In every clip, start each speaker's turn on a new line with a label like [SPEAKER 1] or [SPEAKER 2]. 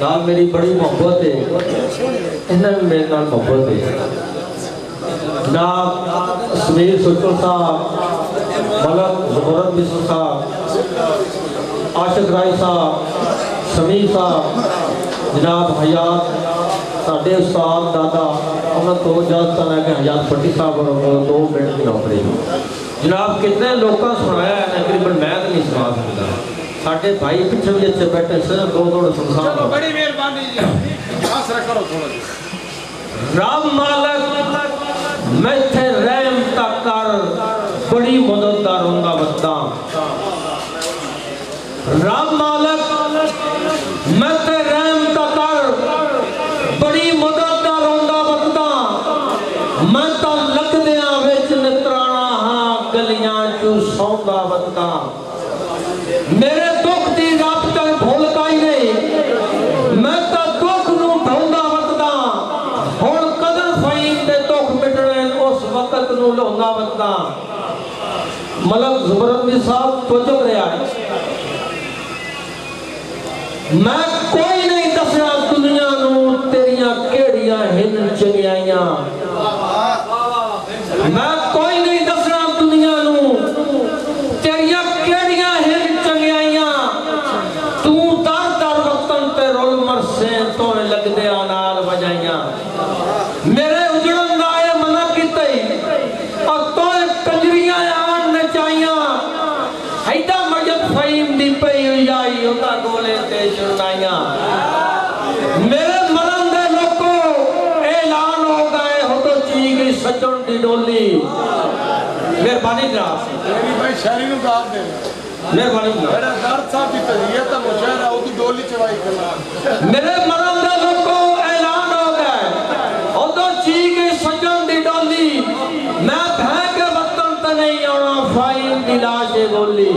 [SPEAKER 1] नाल मेरी बड़ी मोहब्बत है, इन्हें भी मेरे नाल मोहब्बत है। ना समीर सुल्तान साहब, मलक ज़ुबरत मिश्र साहब, आशिक राय साहब, शमी साहब, जनाब हयात साढ़े उस्ताद दादा उन्होंने तो इजाजत लैके हयात भट्टी साहब और 2 मिनट की नौकरी जनाब कितने लोगों सुनाया है तकरीबन मैं तो नहीं सुना सकता। साढ़े भाई पिछले भी अच्छे बैठे सिर्फ 2 संसार बड़ी मेहरबानी राम मालक मैं थे रहम तक कर बड़ी मददगार होंदा बता राम मालक मैं थे रहम तक कर बड़ी मददगार होंदा बता मैं तो लगदियां विच नितराना हां गलियां चू सौंदा बता मेरे दुख दी रब तक भुलदा ही नहीं मैं तो दुख नू ढोंदा वतदा हुण कदर फहीम दे दुख मिटणे उस वक्त नू लोंदा वतदा। मलक ज़ुबरत साहब तो चुप रहा है मैं कोई नहीं दसना दुनिया नू तेरियां केड़ियां हिन चंगियाइयां मैं कोई नहीं दसना दुनिया नू तेरियां केड़ियां हिन चंगियाइयां तू दर दर वतन ते रोल मरसे तो लगदे नाल वजाइयां मेरे उजड़न दा ए मना कीते और तो कंजरियां आन नचाइयां हैदा मजद फहीम दी पई आई ओदा गोले ते सुनाइयां मेरे मरण दे लोको ऐलान हो गए हो तो चीज सजन दी डोली मेहरबानी जनाब मेरी भाई शायरी नु गा दे मेहरबानी मेरा दर्द साहब दी तजरिया ता मुशायरा ओदी डोली चवाई करना मेरे मरण दे लोको ऐलान हो गए हो तो चीज सजन दी डोली मैं भै के वतन ते नहीं आना फहीम दी लाश बोली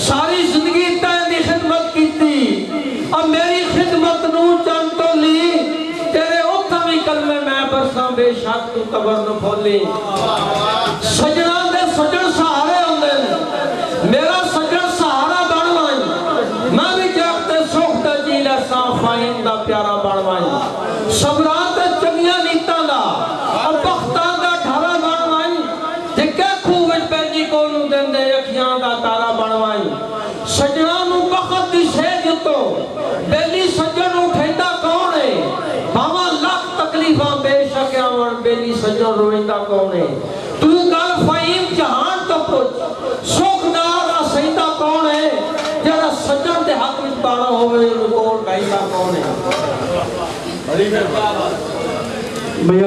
[SPEAKER 1] सारी जिंदगी तेरी खिदमत की और मेरी खिदमत नू चंटोली तेरे उथा भी कलमे मैं बरसा बेशक तू कबर न खोली सजना दे सजन सहारे होंदे मेरा सजन सहारा बन वाई मैं भी जब ते सुख दा जी लै सा फहीम दा प्यारा बन वाई सबरां ते चंगियां नीतां दा और बख्तां दा ढारा बन वाई जिक्के खूह विच पैंजी कोल नू देंदे अखियां दा तारा बन वाई सजना नू बखत दी सेज तो बेली सजन उठेंदा कौन है भावा लाख तकलीफां बेशक आवन बेली सजन रोइंदा कौन है तू गल फहीम जहान तो पुछ सुखदार सईदा कौन है जरा सजन दे हक विच बाड़ा होवे कोल बैठा कौन है बड़ी मेहरबानी।